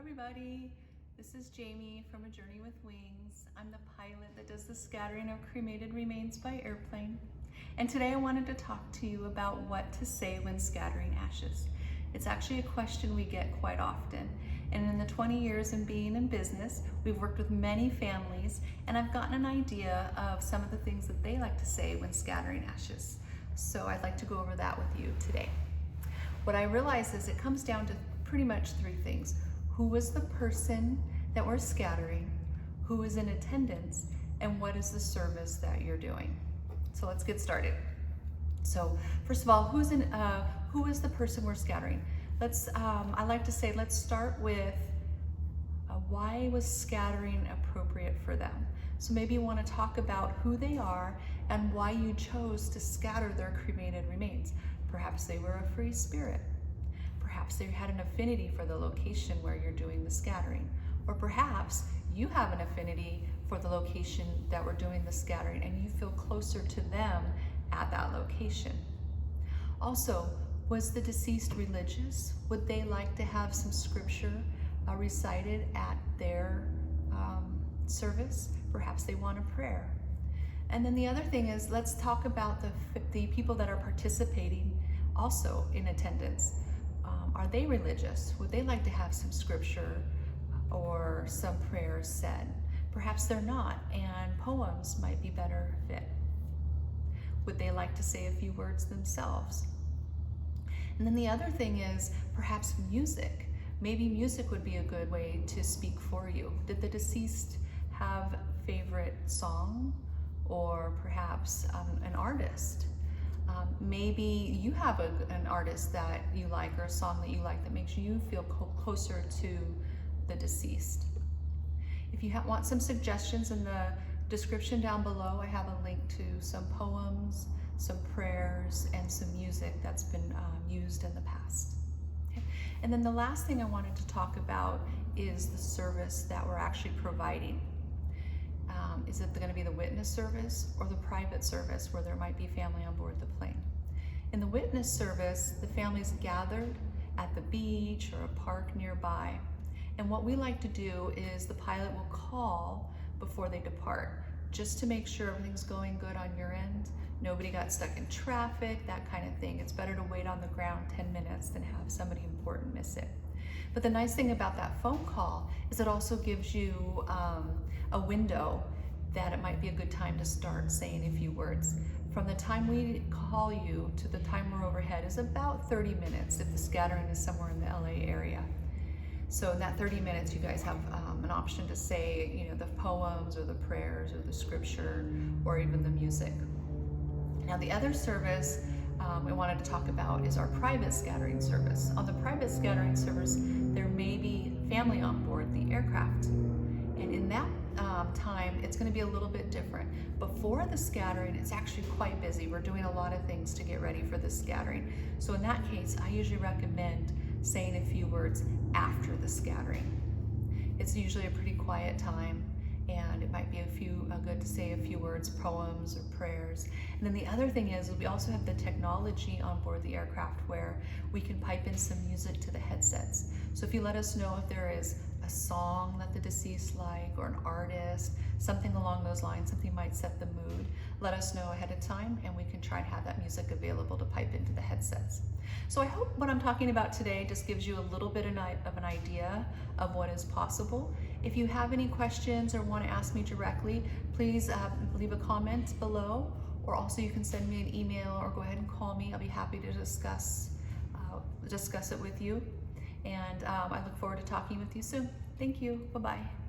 everybody. This is Jamie from A Journey with Wings. I'm the pilot that does the scattering of cremated remains by airplane. And today I wanted to talk to you about what to say when scattering ashes. It's actually a question we get quite often. And in the 20 years in being in business, we've worked with many families, and I've gotten an idea of some of the things that they like to say when scattering ashes. So I'd like to go over that with you today. What I realize is it comes down to pretty much three things. Who was the person that we're scattering? Who is in attendance? And what is the service that you're doing? So let's get started. So first of all, who is the person we're scattering? I like to say, let's start with why was scattering appropriate for them? So maybe you want to talk about who they are and why you chose to scatter their cremated remains. Perhaps they were a free spirit. Perhaps they had an affinity for the location where you're doing the scattering. Or perhaps you have an affinity for the location that we're doing the scattering and you feel closer to them at that location. Also, was the deceased religious? Would they like to have some scripture recited at their service? Perhaps they want a prayer. And then the other thing is, let's talk about the people that are participating also in attendance. Are they religious? Would they like to have some scripture or some prayers said? Perhaps they're not, and poems might be better fit. Would they like to say a few words themselves? And then the other thing is perhaps music. Maybe music would be a good way to speak for you. Did the deceased have a favorite song or perhaps an artist? Maybe you have an artist that you like or a song that you like that makes you feel closer to the deceased. If you want some suggestions, in the description down below, I have a link to some poems, some prayers, and some music that's been used in the past. Okay. And then the last thing I wanted to talk about is the service that we're actually providing. Is it going to be the witness service or the private service where there might be family on board the plane? In the witness service, the family's gathered at the beach or a park nearby. And what we like to do is the pilot will call before they depart, just to make sure everything's going good on your end. Nobody got stuck in traffic, that kind of thing. It's better to wait on the ground 10 minutes than have somebody important miss it. But the nice thing about that phone call is it also gives you a window that it might be a good time to start saying a few words. From the time we call you to the time we're overhead is about 30 minutes if the scattering is somewhere in the LA area. So in that 30 minutes, you guys have an option to say, the poems or the prayers or the scripture or even the music. Now the other service we wanted to talk about is our private scattering service. On the private scattering service, there may be family on board the aircraft. And in that time, it's going to be a little bit different. Before the scattering, it's actually quite busy. We're doing a lot of things to get ready for the scattering. So in that case, I usually recommend saying a few words after the scattering. It's usually a pretty quiet time, and it might be good to say a few words, poems or prayers. And then the other thing is we also have the technology on board the aircraft where we can pipe in some music to the headsets. So if you let us know if there is a song that the deceased like or an artist, something along those lines, something might set the mood, let us know ahead of time and we can try and have that music available to pipe into the headsets. So I hope what I'm talking about today just gives you a little bit of an idea of what is possible. If you have any questions or want to ask me directly, please leave a comment below, or also you can send me an email or go ahead and call me. I'll be happy to discuss it with you. And I look forward to talking with you soon. Thank you. Bye-bye.